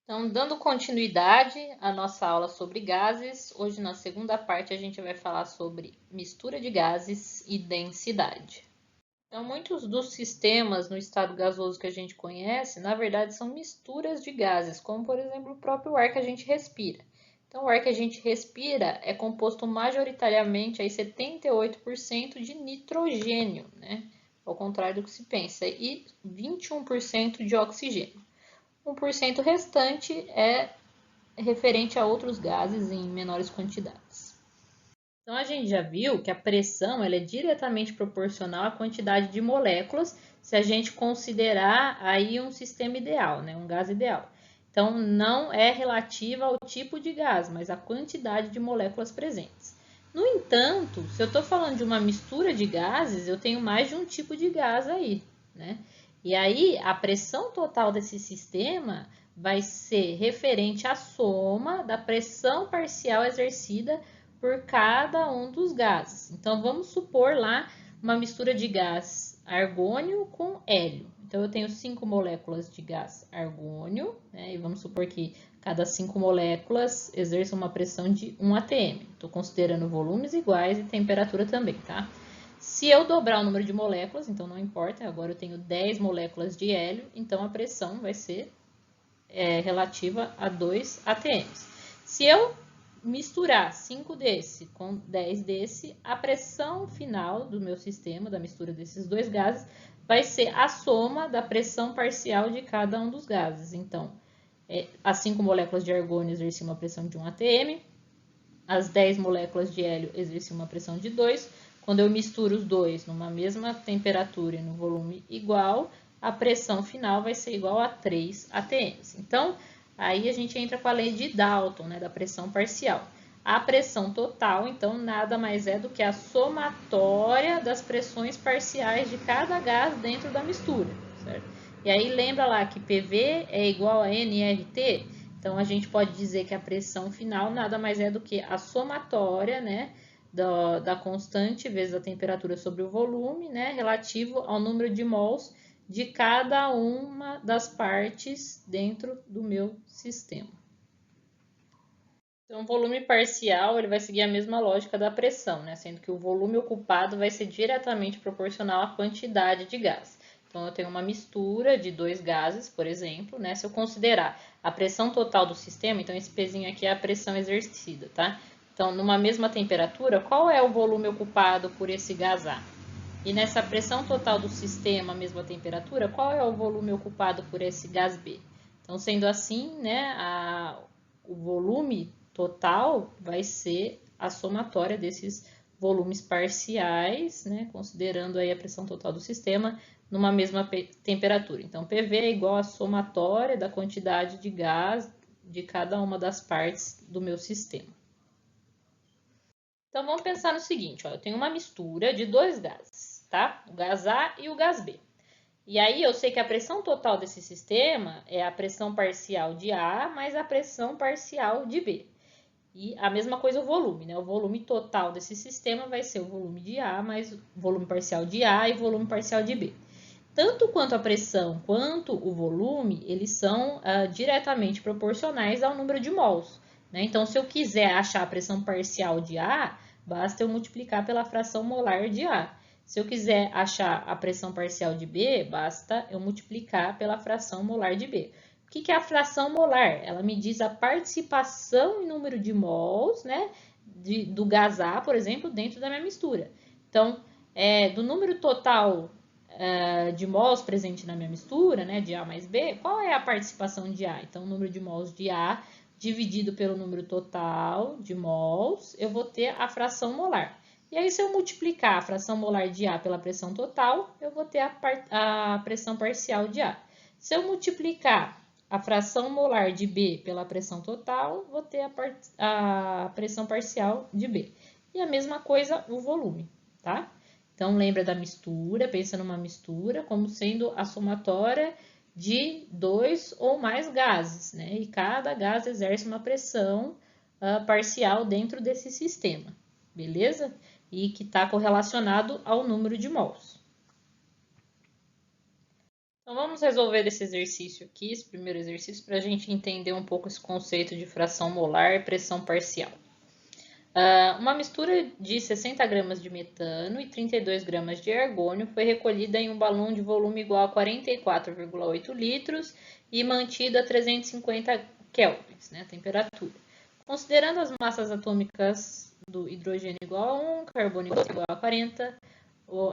Então, dando continuidade à nossa aula sobre gases, hoje na segunda parte a gente vai falar sobre mistura de gases e densidade. Então, muitos dos sistemas no estado gasoso que a gente conhece, na verdade, são misturas de gases, como por exemplo o próprio ar que a gente respira. Então, o ar que a gente respira é composto majoritariamente, aí 78% de nitrogênio, né? Ao contrário do que se pensa, e 21% de oxigênio. 1% restante é referente a outros gases em menores quantidades. Então, a gente já viu que a pressão ela é diretamente proporcional à quantidade de moléculas, se a gente considerar aí um sistema ideal, né, um gás ideal. Então, não é relativa ao tipo de gás, mas à quantidade de moléculas presentes. No entanto, se eu estou falando de uma mistura de gases, eu tenho mais de um tipo de gás aí, né? E aí, a pressão total desse sistema vai ser referente à soma da pressão parcial exercida por cada um dos gases. Então, vamos supor lá uma mistura de gás argônio com hélio. Então, eu tenho 5 moléculas de gás argônio, né? E vamos supor que cada 5 moléculas exerçam uma pressão de 1 atm. Estou considerando volumes iguais e temperatura também, tá? Se eu dobrar o número de moléculas, então não importa, agora eu tenho 10 moléculas de hélio, então a pressão vai ser relativa a 2 atms. Se eu misturar 5 desse com 10 desse, a pressão final do meu sistema, da mistura desses dois gases, vai ser a soma da pressão parcial de cada um dos gases. Então, as 5 moléculas de argônio exercem uma pressão de 1 atm, as 10 moléculas de hélio exercem uma pressão de 2. Quando eu misturo os dois numa mesma temperatura e no volume igual, a pressão final vai ser igual a 3 atms. Então, aí a gente entra com a lei de Dalton, né, da pressão parcial. A pressão total, então, nada mais é do que a somatória das pressões parciais de cada gás dentro da mistura, certo? E aí lembra lá que PV é igual a nRT? Então, a gente pode dizer que a pressão final nada mais é do que a somatória, né, da constante vezes a temperatura sobre o volume, né, relativo ao número de mols de cada uma das partes dentro do meu sistema. Então, o volume parcial ele vai seguir a mesma lógica da pressão, né, sendo que o volume ocupado vai ser diretamente proporcional à quantidade de gás. Então, eu tenho uma mistura de dois gases, por exemplo, né? Se eu considerar a pressão total do sistema, então esse pezinho aqui é a pressão exercida, tá? Então, numa mesma temperatura, qual é o volume ocupado por esse gás A? E nessa pressão total do sistema, mesma temperatura, qual é o volume ocupado por esse gás B? Então, sendo assim, né, o volume total vai ser a somatória desses volumes parciais, né, considerando aí a pressão total do sistema numa mesma temperatura. Então, PV é igual à somatória da quantidade de gás de cada uma das partes do meu sistema. Então, vamos pensar no seguinte, ó, eu tenho uma mistura de dois gases, tá? O gás A e o gás B. E aí, eu sei que a pressão total desse sistema é a pressão parcial de A mais a pressão parcial de B. E a mesma coisa o volume, né? O volume total desse sistema vai ser o volume de A mais o volume parcial de A e volume parcial de B. Tanto quanto a pressão quanto o volume, eles são diretamente proporcionais ao número de mols, né? Então, se eu quiser achar a pressão parcial de A, basta eu multiplicar pela fração molar de A. Se eu quiser achar a pressão parcial de B, basta eu multiplicar pela fração molar de B. O que é a fração molar? Ela me diz a participação em número de mols, né, do gás A, por exemplo, dentro da minha mistura. Então, do número total de mols presente na minha mistura, né, de A mais B, qual é a participação de A? Então, o número de mols de A dividido pelo número total de mols, eu vou ter a fração molar. E aí, se eu multiplicar a fração molar de A pela pressão total, eu vou ter a pressão parcial de A. Se eu multiplicar a fração molar de B pela pressão total, vou ter a pressão parcial de B. E a mesma coisa o volume, tá? Então, lembra da mistura, pensa numa mistura como sendo a somatória de dois ou mais gases, né? E cada gás exerce uma pressão parcial dentro desse sistema, beleza? E que está correlacionado ao número de mols. Então, vamos resolver esse exercício aqui, esse primeiro exercício, para a gente entender um pouco esse conceito de fração molar e pressão parcial. Uma mistura de 60 gramas de metano e 32 gramas de argônio foi recolhida em um balão de volume igual a 44,8 litros e mantida a 350 kelvins, né, a temperatura. Considerando as massas atômicas do hidrogênio igual a 1, carbono igual a 40,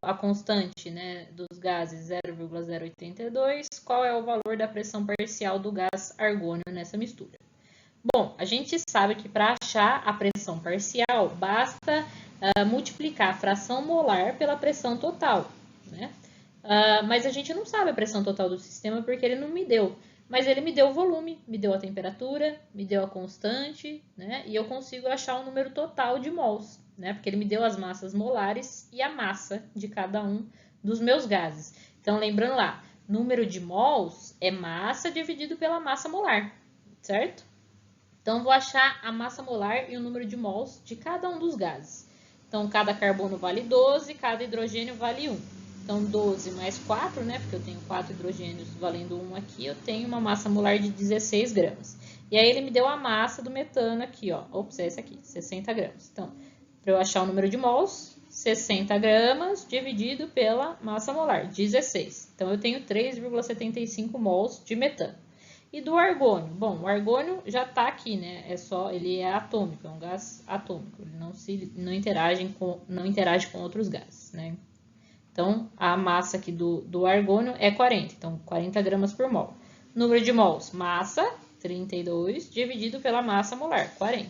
a constante, né, dos gases 0,082, qual é o valor da pressão parcial do gás argônio nessa mistura? Bom, a gente sabe que para achar a pressão parcial, basta multiplicar a fração molar pela pressão total, né? Mas a gente não sabe a pressão total do sistema porque ele não me deu. Mas ele me deu o volume, me deu a temperatura, me deu a constante, né? E eu consigo achar o número total de mols, né? Porque ele me deu as massas molares e a massa de cada um dos meus gases. Então, lembrando lá, número de mols é massa dividido pela massa molar, certo? Então, vou achar a massa molar e o número de mols de cada um dos gases. Então, cada carbono vale 12, cada hidrogênio vale 1. Então, 12 mais 4, né? Porque eu tenho 4 hidrogênios valendo 1 aqui, eu tenho uma massa molar de 16 gramas. E aí, ele me deu a massa do metano aqui, ó. Ops, é esse aqui, 60 gramas. Então, para eu achar o número de mols, 60 gramas dividido pela massa molar, 16. Então, eu tenho 3,75 mols de metano. E do argônio? Bom, o argônio já está aqui, né? Ele é atômico, é um gás atômico. Ele não interage com outros gases, né? Então, a massa aqui do argônio é 40. Então, 40 gramas por mol. Número de mols, massa, 32, dividido pela massa molar, 40.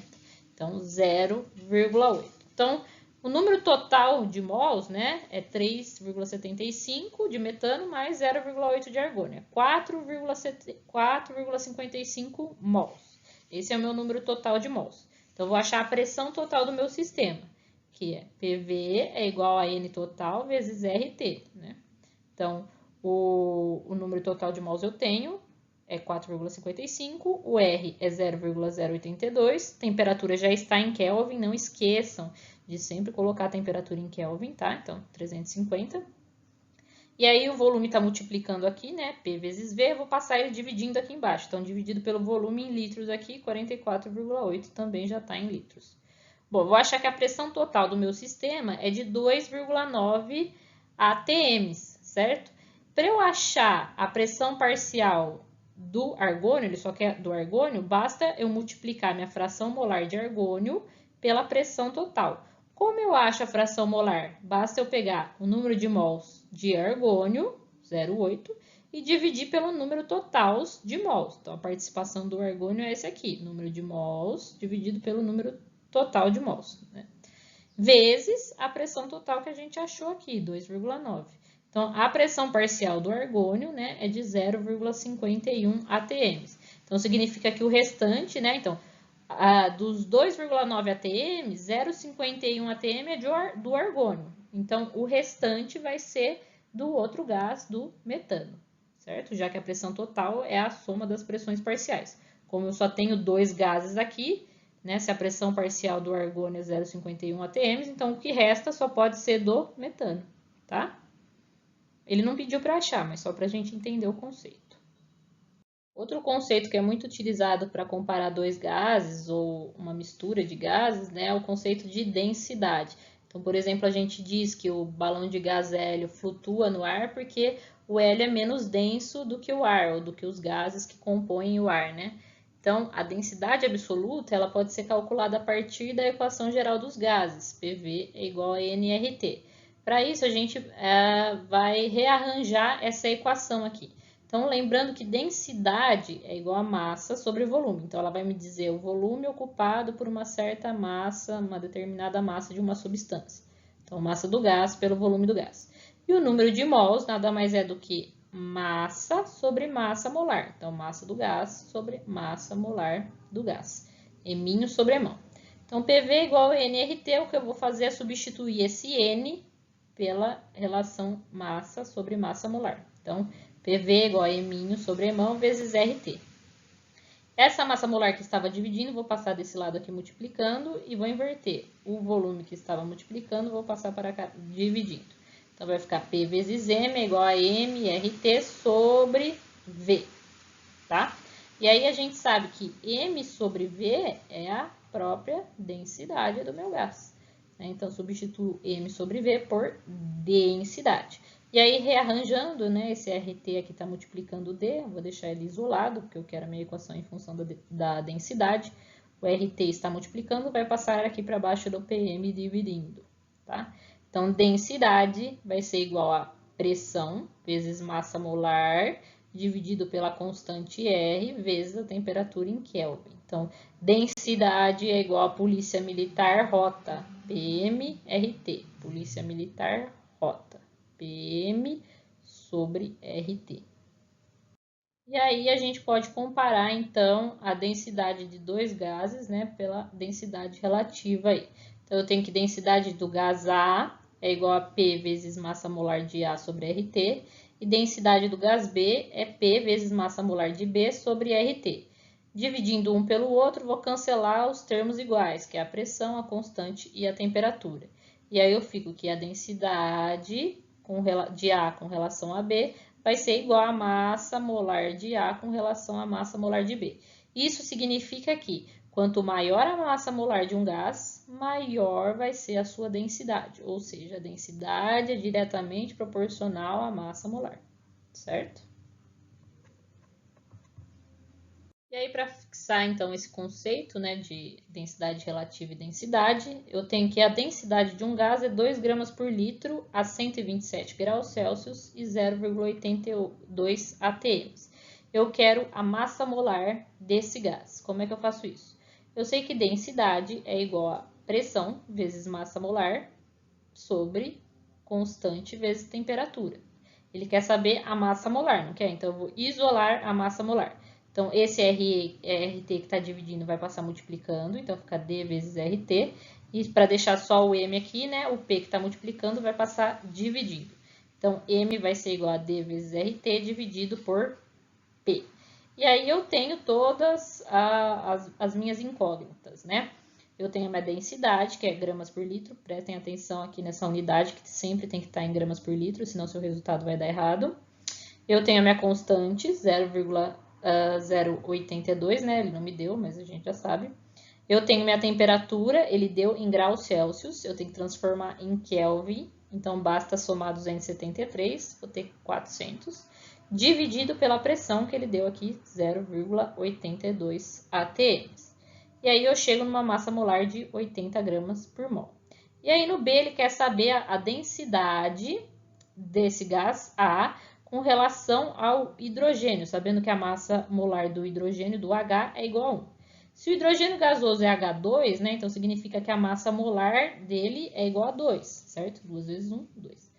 Então, 0,8. Então, o número total de mols, né, é 3,75 de metano mais 0,8 de argônio. É 4,55 mols. Esse é o meu número total de mols. Então, vou achar a pressão total do meu sistema, que é PV é igual a N total vezes RT, né? Então, o número total de mols eu tenho é 4,55, o R é 0,082, temperatura já está em Kelvin, não esqueçam de sempre colocar a temperatura em Kelvin, tá? Então, 350. E aí, o volume está multiplicando aqui, né? P vezes V, eu vou passar ele dividindo aqui embaixo. Então, dividido pelo volume em litros aqui, 44,8 também já está em litros. Bom, vou achar que a pressão total do meu sistema é de 2,9 atms, certo? Para eu achar a pressão parcial do argônio, ele só quer do argônio, basta eu multiplicar minha fração molar de argônio pela pressão total. Como eu acho a fração molar? Basta eu pegar o número de mols de argônio, 0,8, e dividir pelo número total de mols. Então, a participação do argônio é esse aqui, número de mols dividido pelo número total de mols, né? Vezes a pressão total que a gente achou aqui, 2,9. Então, a pressão parcial do argônio, né, é de 0,51 atms. Então, significa que o restante, né, então, dos 2,9 atm, 0,51 atm é do argônio. Então, o restante vai ser do outro gás, do metano, certo? Já que a pressão total é a soma das pressões parciais. Como eu só tenho dois gases aqui, né, se a pressão parcial do argônio é 0,51 atm, então o que resta só pode ser do metano, tá? Ele não pediu para achar, mas só para a gente entender o conceito. Outro conceito que é muito utilizado para comparar dois gases ou uma mistura de gases, né, é o conceito de densidade. Então, por exemplo, a gente diz que o balão de gás hélio flutua no ar porque o hélio é menos denso do que o ar, ou do que os gases que compõem o ar, né? Então, a densidade absoluta ela pode ser calculada a partir da equação geral dos gases, PV é igual a nRT. Para isso, a gente vai rearranjar essa equação aqui. Então, lembrando que densidade é igual a massa sobre volume. Então, ela vai me dizer o volume ocupado por uma certa massa, uma determinada massa de uma substância. Então, massa do gás pelo volume do gás. E o número de mols nada mais é do que massa sobre massa molar. Então, massa do gás sobre massa molar do gás. Eminho sobre emão. Então, PV é igual a nRT. O que eu vou fazer é substituir esse N pela relação massa sobre massa molar. Então, PV é igual a eminho sobre emão vezes RT. Essa massa molar que estava dividindo, vou passar desse lado aqui multiplicando e vou inverter. O volume que estava multiplicando, vou passar para cá dividindo. Então, vai ficar P vezes M é igual a MRT sobre V, tá? E aí, a gente sabe que M sobre V é a própria densidade do meu gás. Então, substituo M sobre V por densidade. E aí, rearranjando, né, esse RT aqui está multiplicando o D, eu vou deixar ele isolado, porque eu quero a minha equação em função da densidade. O RT está multiplicando, vai passar aqui para baixo do PM dividindo, tá? Então, densidade vai ser igual a pressão vezes massa molar dividido pela constante R vezes a temperatura em Kelvin. Então, densidade é igual a polícia militar rota, PMRT, polícia militar rota, PM sobre RT. E aí a gente pode comparar então a densidade de dois gases, né, pela densidade relativa aí. Então eu tenho que densidade do gás A é igual a P vezes massa molar de A sobre RT, e densidade do gás B é P vezes massa molar de B sobre RT. Dividindo um pelo outro, vou cancelar os termos iguais, que é a pressão, a constante e a temperatura. E aí eu fico que a densidade de A com relação a B vai ser igual a massa molar de A com relação à massa molar de B. Isso significa que quanto maior a massa molar de um gás, maior vai ser a sua densidade, ou seja, a densidade é diretamente proporcional à massa molar, certo? E aí, para fixar, então, esse conceito, né, de densidade relativa e densidade, eu tenho que a densidade de um gás é 2 gramas por litro a 127 graus Celsius e 0,82 atm. Eu quero a massa molar desse gás. Como é que eu faço isso? Eu sei que densidade é igual a pressão vezes massa molar sobre constante vezes temperatura. Ele quer saber a massa molar, não quer? Então, eu vou isolar a massa molar. Então, esse RT que está dividindo vai passar multiplicando, então fica D vezes RT. E para deixar só o M aqui, né, o P que está multiplicando vai passar dividindo. Então, M vai ser igual a D vezes RT dividido por P. E aí eu tenho todas as minhas incógnitas, né? Eu tenho a minha densidade, que é gramas por litro. Prestem atenção aqui nessa unidade, que sempre tem que estar em gramas por litro, senão seu resultado vai dar errado. Eu tenho a minha constante, 0,082, né? Ele não me deu, mas a gente já sabe. Eu tenho minha temperatura, ele deu em graus Celsius. Eu tenho que transformar em Kelvin. Então, basta somar 273, vou ter 400. Dividido pela pressão que ele deu aqui, 0,82 atm. E aí eu chego numa massa molar de 80 gramas por mol. E aí no B ele quer saber a densidade desse gás A com relação ao hidrogênio, sabendo que a massa molar do hidrogênio, do H, é igual a 1. Se o hidrogênio gasoso é H2, né, então significa que a massa molar dele é igual a 2, certo? 2 vezes 1, 2.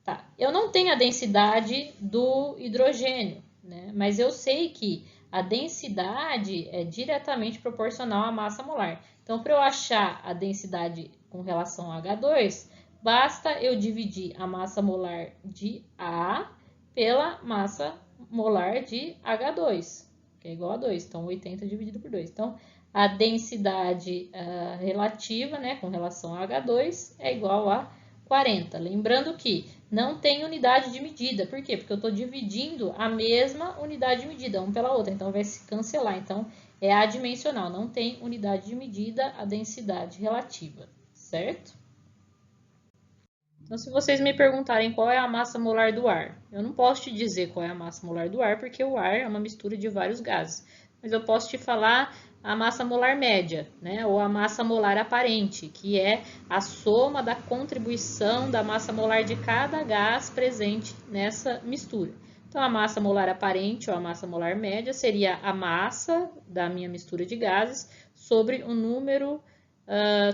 Tá. Eu não tenho a densidade do hidrogênio, né? Mas eu sei que a densidade é diretamente proporcional à massa molar. Então, para eu achar a densidade com relação a H2, basta eu dividir a massa molar de A pela massa molar de H2, que é igual a 2. Então, 80 dividido por 2. Então, a densidade relativa, né, com relação a H2, é igual a 40. Lembrando que não tem unidade de medida. Por quê? Porque eu estou dividindo a mesma unidade de medida, uma pela outra. Então, vai se cancelar. Então, é adimensional. Não tem unidade de medida a densidade relativa, certo? Então, se vocês me perguntarem qual é a massa molar do ar, eu não posso te dizer qual é a massa molar do ar, porque o ar é uma mistura de vários gases. Mas eu posso te falar a massa molar média, né? Ou a massa molar aparente, que é a soma da contribuição da massa molar de cada gás presente nessa mistura. Então, a massa molar aparente ou a massa molar média seria a massa da minha mistura de gases sobre o número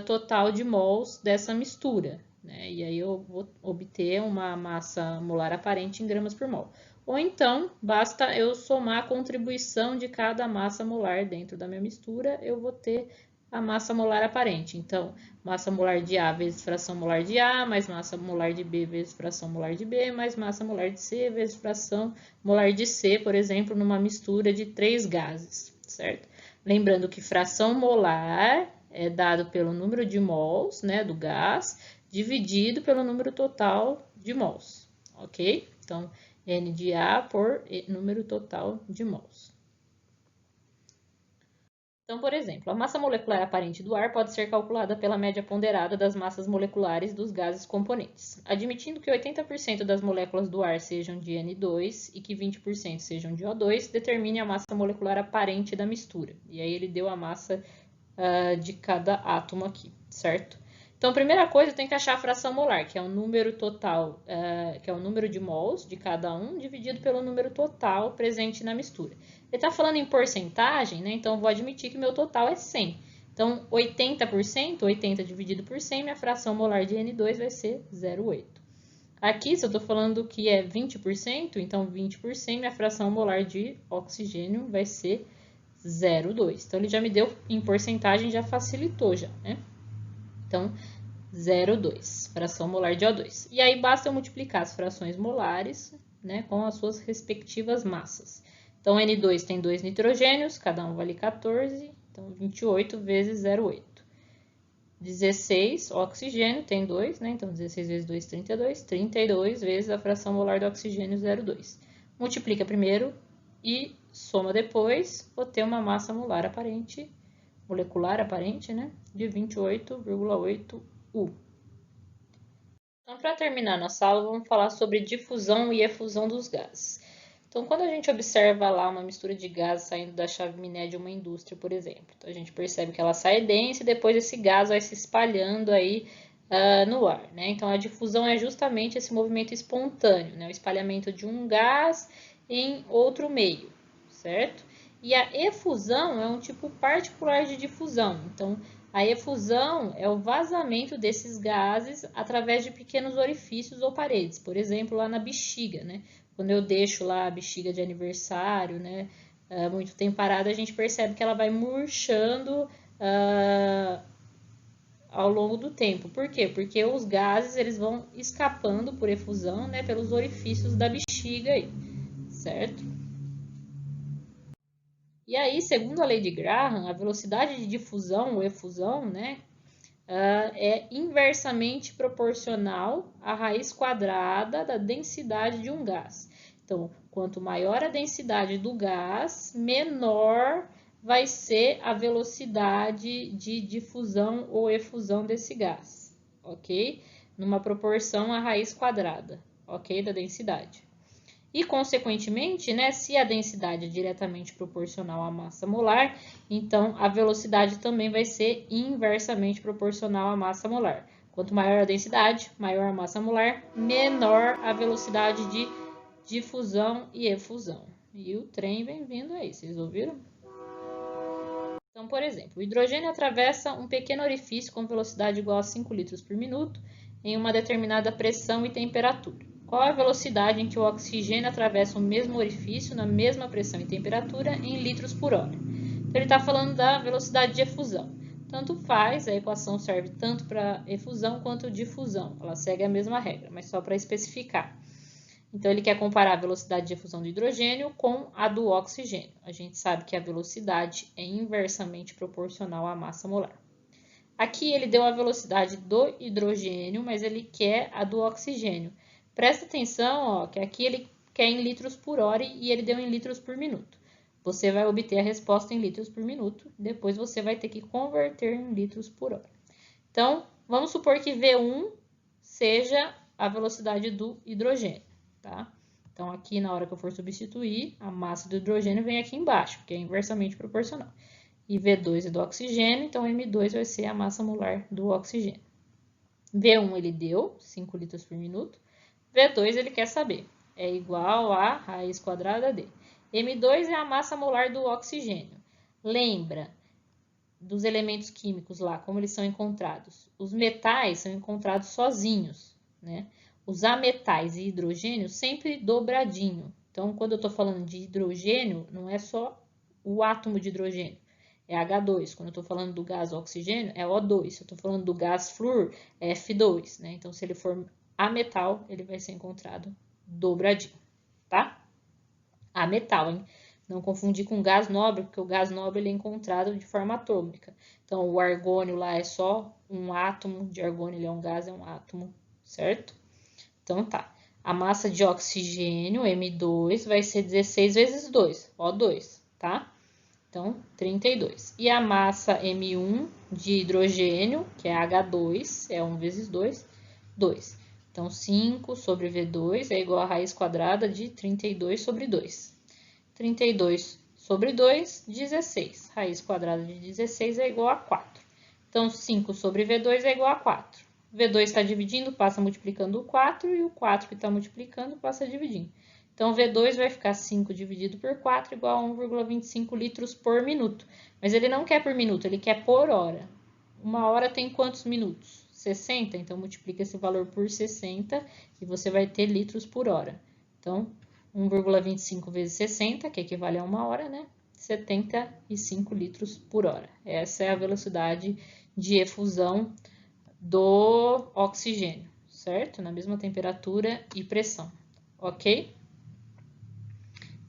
total de mols dessa mistura, né? E aí eu vou obter uma massa molar aparente em gramas por mol. Ou então, basta eu somar a contribuição de cada massa molar dentro da minha mistura, eu vou ter a massa molar aparente. Então, massa molar de A vezes fração molar de A, mais massa molar de B vezes fração molar de B, mais massa molar de C vezes fração molar de C, por exemplo, numa mistura de 3 gases, certo? Lembrando que fração molar é dado pelo número de mols, né, do gás, dividido pelo número total de mols, ok? Então, N de A por número total de mols. Então, por exemplo, a massa molecular aparente do ar pode ser calculada pela média ponderada das massas moleculares dos gases componentes. Admitindo que 80% das moléculas do ar sejam de N2 e que 20% sejam de O2, determine a massa molecular aparente da mistura. E aí ele deu a massa de cada átomo aqui, certo? Então, a primeira coisa, tem que achar a fração molar, que é o número total, que é o número de mols de cada um, dividido pelo número total presente na mistura. Ele está falando em porcentagem, né? Então, eu vou admitir que meu total é 100. Então, 80%, 80 dividido por 100, minha fração molar de N2 vai ser 0,8. Aqui, se eu estou falando que é 20%, então 20 por 100, minha fração molar de oxigênio vai ser 0,2. Então, ele já me deu em porcentagem, já facilitou já, né? Então, 0,2, fração molar de O2. E aí, basta eu multiplicar as frações molares, né, com as suas respectivas massas. Então, N2 tem 2 nitrogênios, cada um vale 14, então 28 vezes 0,8. 16, oxigênio, tem 2, né, então 16 vezes 2, 32. 32 vezes a fração molar do oxigênio, 0,2. Multiplica primeiro e soma depois, vou ter uma massa molar aparente, molecular aparente, né, de 28,8 U. Então, para terminar nossa aula, vamos falar sobre difusão e efusão dos gases. Então, quando a gente observa lá uma mistura de gases saindo da chaminé de uma indústria, por exemplo, então a gente percebe que ela sai densa e depois esse gás vai se espalhando aí no ar, né? Então, a difusão é justamente esse movimento espontâneo, né? O espalhamento de um gás em outro meio, certo? E a efusão é um tipo particular de difusão. Então, a efusão é o vazamento desses gases através de pequenos orifícios ou paredes, por exemplo, lá na bexiga, né? Quando eu deixo lá a bexiga de aniversário, né, muito tempo parada, a gente percebe que ela vai murchando ao longo do tempo. Por quê? Porque os gases eles vão escapando por efusão, né, pelos orifícios da bexiga aí, certo? E aí, segundo a lei de Graham, a velocidade de difusão ou efusão, né, é inversamente proporcional à raiz quadrada da densidade de um gás. Então, quanto maior a densidade do gás, menor vai ser a velocidade de difusão ou efusão desse gás, ok? Numa proporção à raiz quadrada, ok? Da densidade. E, consequentemente, né, se a densidade é diretamente proporcional à massa molar, então a velocidade também vai ser inversamente proporcional à massa molar. Quanto maior a densidade, maior a massa molar, menor a velocidade de difusão e efusão. E o trem vem vindo aí, vocês ouviram? Então, por exemplo, o hidrogênio atravessa um pequeno orifício com velocidade igual a 5 litros por minuto em uma determinada pressão e temperatura. Qual a velocidade em que o oxigênio atravessa o mesmo orifício na mesma pressão e temperatura em litros por hora? Então, ele está falando da velocidade de efusão. Tanto faz, a equação serve tanto para efusão quanto difusão. Ela segue a mesma regra, mas só para especificar. Então, ele quer comparar a velocidade de efusão do hidrogênio com a do oxigênio. A gente sabe que a velocidade é inversamente proporcional à massa molar. Aqui ele deu a velocidade do hidrogênio, mas ele quer a do oxigênio. Presta atenção, ó, que aqui ele quer em litros por hora e ele deu em litros por minuto. Você vai obter a resposta em litros por minuto, depois você vai ter que converter em litros por hora. Então, vamos supor que V1 seja a velocidade do hidrogênio, tá? Então, aqui na hora que eu for substituir, a massa do hidrogênio vem aqui embaixo, porque é inversamente proporcional. E V2 é do oxigênio, então M2 vai ser a massa molar do oxigênio. V1 ele deu 5 litros por minuto. V2 ele quer saber, é igual a raiz quadrada de. M2 é a massa molar do oxigênio. Lembra dos elementos químicos lá, como eles são encontrados? Os metais são encontrados sozinhos, né? Os ametais e hidrogênio sempre dobradinho. Então, quando eu estou falando de hidrogênio, não é só o átomo de hidrogênio, é H2. Quando eu estou falando do gás oxigênio, é O2. Se eu estou falando do gás flúor, é F2, né? Então, se ele for ametal, ele vai ser encontrado dobradinho, tá? Ametal, hein? Não confundir com gás nobre, porque o gás nobre ele é encontrado de forma atômica. Então, o argônio lá é só um átomo de argônio, ele é um gás, é um átomo, certo? Então, tá. A massa de oxigênio, M2, vai ser 16 vezes 2, O2, tá? Então, 32. E a massa M1 de hidrogênio, que é H2, é 1 vezes 2, 2. Então, 5 sobre V2 é igual a raiz quadrada de 32 sobre 2. 32 sobre 2, 16. Raiz quadrada de 16 é igual a 4. Então, 5 sobre V2 é igual a 4. V2 está dividindo, passa multiplicando o 4, e o 4 que está multiplicando passa dividindo. Então, V2 vai ficar 5 dividido por 4 igual a 1,25 litros por minuto. Mas ele não quer por minuto, ele quer por hora. Uma hora tem quantos minutos? 60, então multiplica esse valor por 60 e você vai ter litros por hora. Então, 1,25 vezes 60, que equivale a uma hora, né? 75 litros por hora. Essa é a velocidade de efusão do oxigênio, certo? Na mesma temperatura e pressão, ok?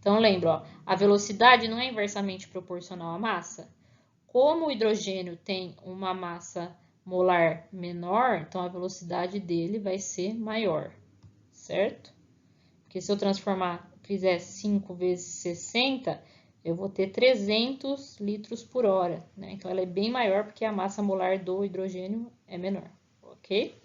Então, lembra, ó, a velocidade não é inversamente proporcional à massa. Como o hidrogênio tem uma massa molar menor, então a velocidade dele vai ser maior, certo? Porque se eu fizer 5 vezes 60, eu vou ter 300 litros por hora, né? Então, ela é bem maior porque a massa molar do hidrogênio é menor, ok?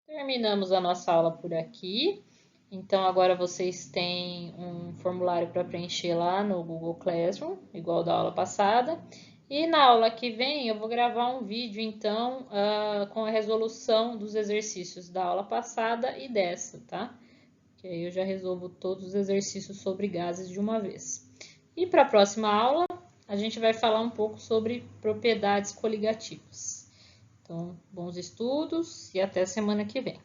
Terminamos a nossa aula por aqui. Então, agora vocês têm um formulário para preencher lá no Google Classroom, igual da aula passada. E na aula que vem eu vou gravar um vídeo, então, com a resolução dos exercícios da aula passada e dessa, tá? Que aí eu já resolvo todos os exercícios sobre gases de uma vez. E para a próxima aula, a gente vai falar um pouco sobre propriedades coligativas. Então, bons estudos e até semana que vem.